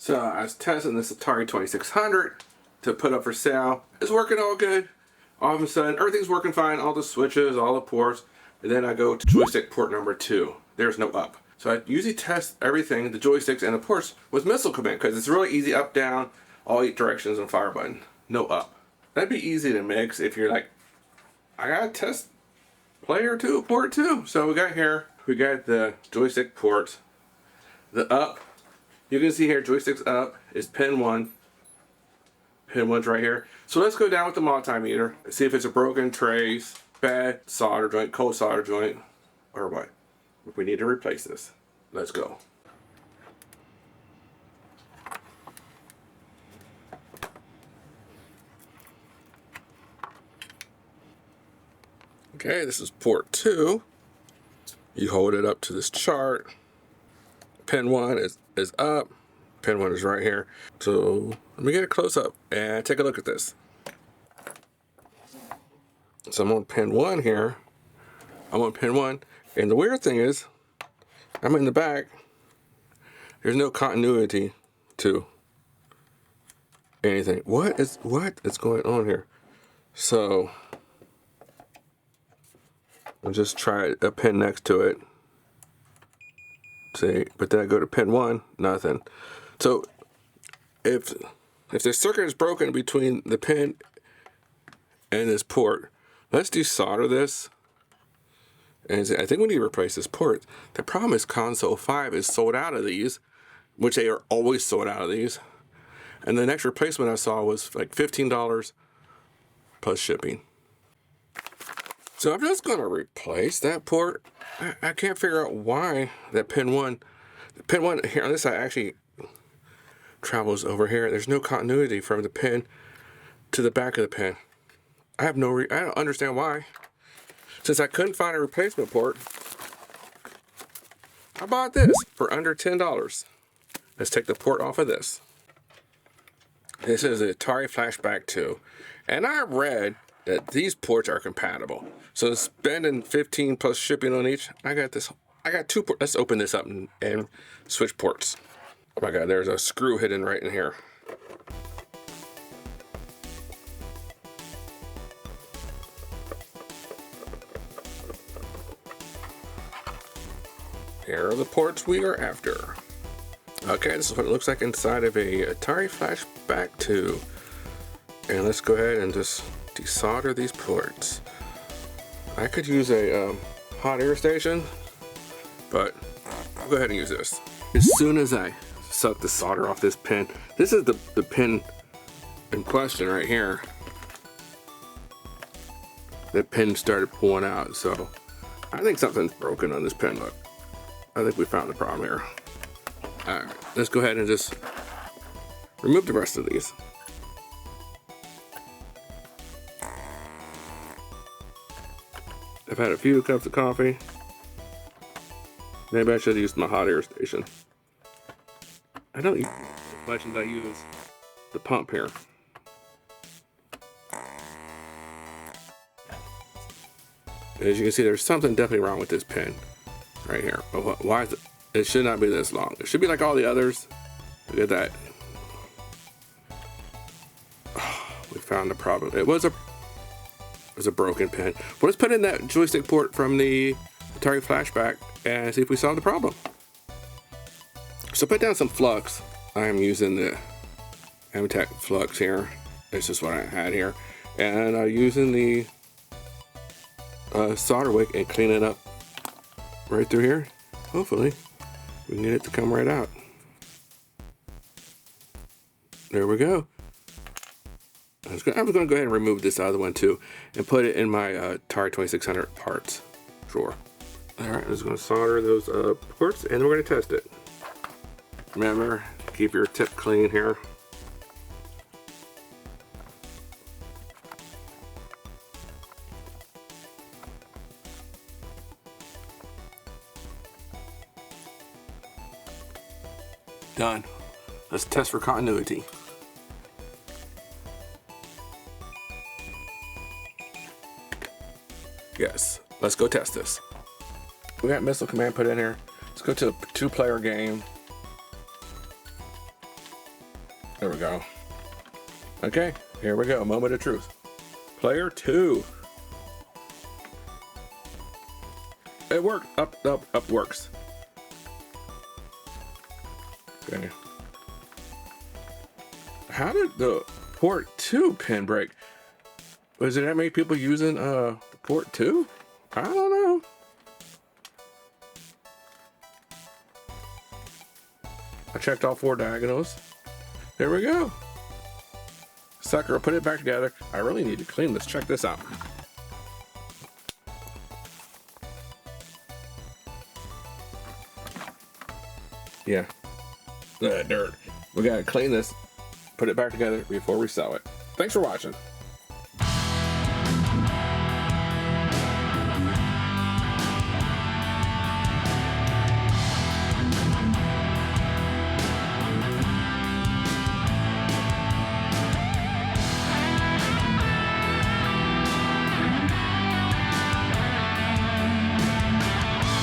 So I was testing this Atari 2600 to put up for sale. It's working all good. All of a sudden, everything's working fine. All the switches, all the ports. And then I go to joystick port number 2. There's no up. So I usually test everything, the joysticks and the ports, with missile command because it's really easy up, down, all 8 directions and fire button. No up. That'd be easy to mix if you're like, I gotta test player 2, port 2. So we got the joystick port. The up, you can see here, joysticks up is pin 1. Pin 1's right here. So let's go down with the multimeter, see if it's a broken trace, bad solder joint, cold solder joint, or what. If we need to replace this, let's go. Okay, this is port 2. You hold it up to this chart. Pin 1 is up. Pin 1 is right here. So let me get a close up and take a look at this. So I'm on pin 1 here. I'm on pin 1. And the weird thing is, I'm in the back. There's no continuity to anything. What is going on here? So I'll just try a pin next to it. See, but then I go to pin 1, nothing. So if the circuit is broken between the pin and this port, let's desolder this. And I think we need to replace this port. The problem is console 5 is sold out of these, which they are always sold out of these. And the next replacement I saw was like $15 plus shipping. So I'm just going to replace that port. I can't figure out why that pin 1 here on this side actually travels over here. There's no continuity from the pin to the back of the pin. I don't understand why. Since I couldn't find a replacement port, I bought this for under $10. Let's take the port off of this. This is the Atari Flashback 2. And I read that these ports are compatible. So spending $15 plus shipping on each, I got 2 ports. Let's open this up and switch ports. Oh my God, there's a screw hidden right in here. Here are the ports we are after. Okay, this is what it looks like inside of a Atari Flashback 2. And let's go ahead and just desolder these ports. I could use a hot air station, but I'll go ahead and use this. As soon as I suck the solder off this pin, this is the pin in question right here. The pin started pulling out, so I think something's broken on this pin. Look, I think we found the problem here. All right, let's go ahead and just remove the rest of these. I've had a few cups of coffee. Maybe I should have used my hot air station. I don't use as much as I use the pump here. As you can see, there's something definitely wrong with this pin right here. But why is it? It should not be this long. It should be like all the others. Look at that. Oh, we found the problem. It was a broken pin. But let's put in that joystick port from the Atari Flashback and see if we solve the problem. So put down some flux. I'm using the Amtech flux here. This is what I had here. And I'm using the solder wick and clean it up right through here. Hopefully we can get it to come right out. There we go. I'm just going to go ahead and remove this other one too and put it in my Atari 2600 parts drawer. Alright, I'm just going to solder those ports and we're going to test it. Remember, keep your tip clean here. Done. Let's test for continuity. Yes, let's go test this. We got missile command put in here. Let's go to a 2-player game. There we go. Okay, here we go. Moment of truth. Player 2. It worked. Up works. Okay. How did the port 2 pin break? Was there that many people using the port 2? I don't know. I checked all 4 diagonals. There we go. Sucker, put it back together. I really need to clean this. Check this out. Yeah. Dirt. We gotta clean this, put it back together before we sell it. Thanks for watching.